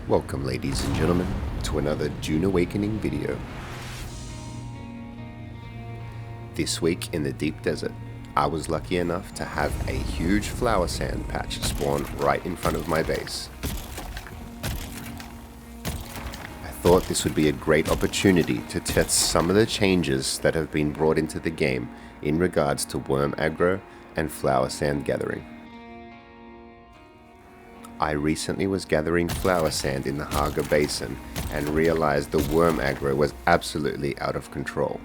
Welcome ladies and gentlemen to another Dune Awakening video. This week in the deep desert, I was lucky enough to have a huge flower sand patch spawn right in front of my base. I thought this would be a great opportunity to test some of the changes that have been brought into the game in regards to worm aggro and flower sand gathering. I recently was gathering flower sand in the Hagga basin and realized the worm aggro was absolutely out of control.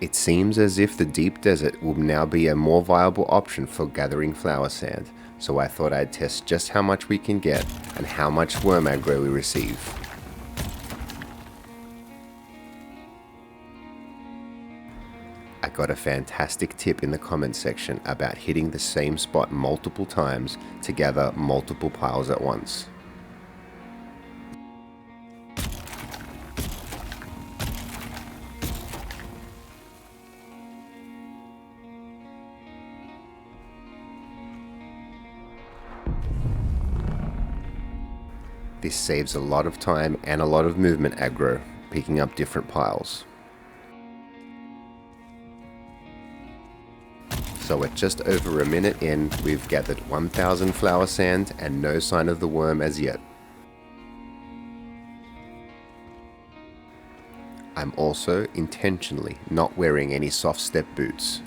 It seems as if the deep desert will now be a more viable option for gathering flower sand, so I thought I'd test just how much we can get and how much worm aggro we receive. I got a fantastic tip in the comments section about hitting the same spot multiple times to gather multiple piles at once. This saves a lot of time and a lot of movement aggro, picking up different piles. So at just over a minute in, we've gathered 1,000 flower sand and no sign of the worm as yet. I'm also intentionally not wearing any soft step boots.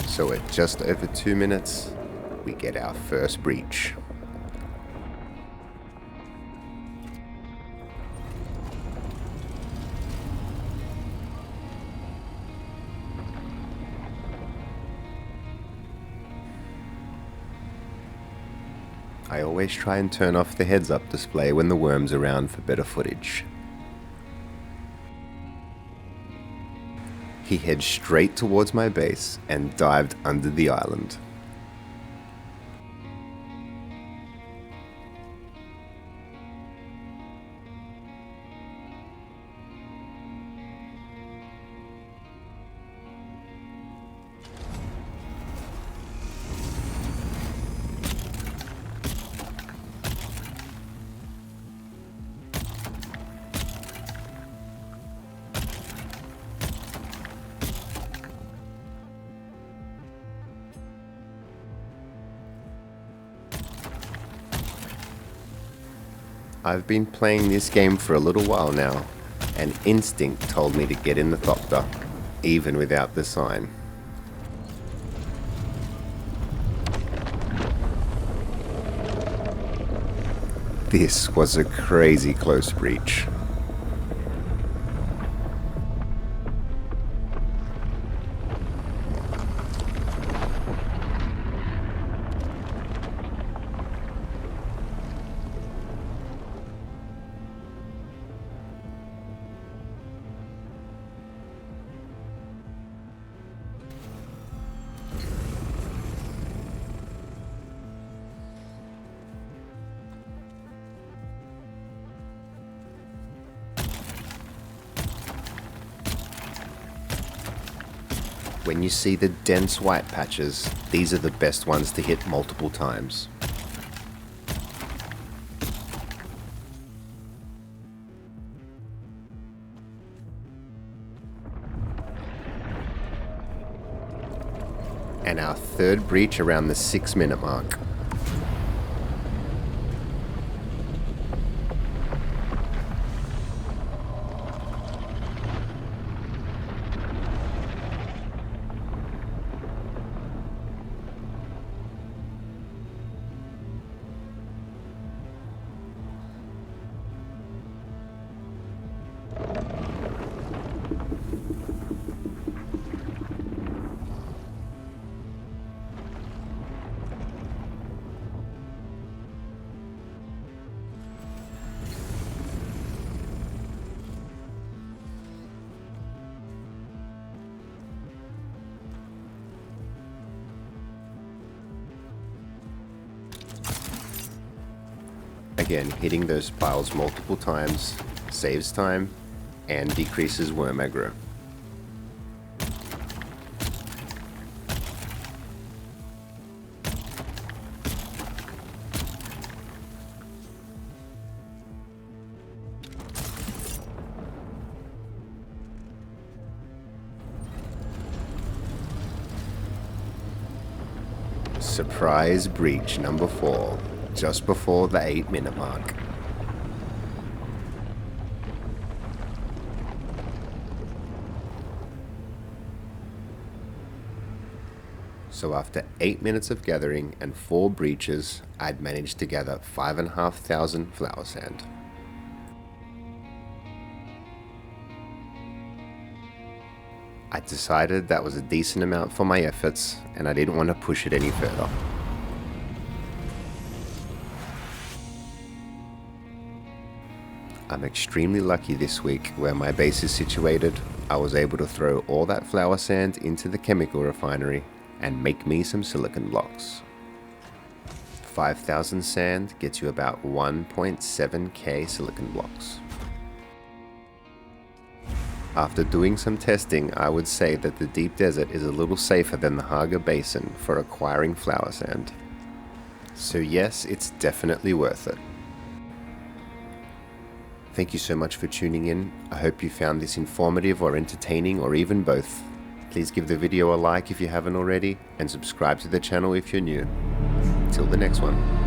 So at just over 2 minutes, we get our first breach. I always try and turn off the heads up display when the worm's around for better footage. He heads straight towards my base and dived under the island. I've been playing this game for a little while now, and instinct told me to get in the thopter, even without the sign. This was a crazy close breach. When you see the dense white patches, these are the best ones to hit multiple times. And our third breach around the 6-minute mark. again, hitting those piles multiple times saves time and decreases worm aggro. Surprise breach number 4, just before the 8-minute mark. So after 8 minutes of gathering and 4 breaches, I'd managed to gather 5,500 flower sand. I decided that was a decent amount for my efforts, and I didn't want to push it any further. I'm extremely lucky this week where my base is situated. I was able to throw all that flower sand into the chemical refinery and make me some silicon blocks. 5,000 sand gets you about 1.7k silicon blocks. After doing some testing, I would say that the deep desert is a little safer than the Hagga basin for acquiring flower sand. So yes, it's definitely worth it. Thank you so much for tuning in. I hope you found this informative or entertaining, or even both. Please give the video a like if you haven't already, and subscribe to the channel if you're new. Till the next one.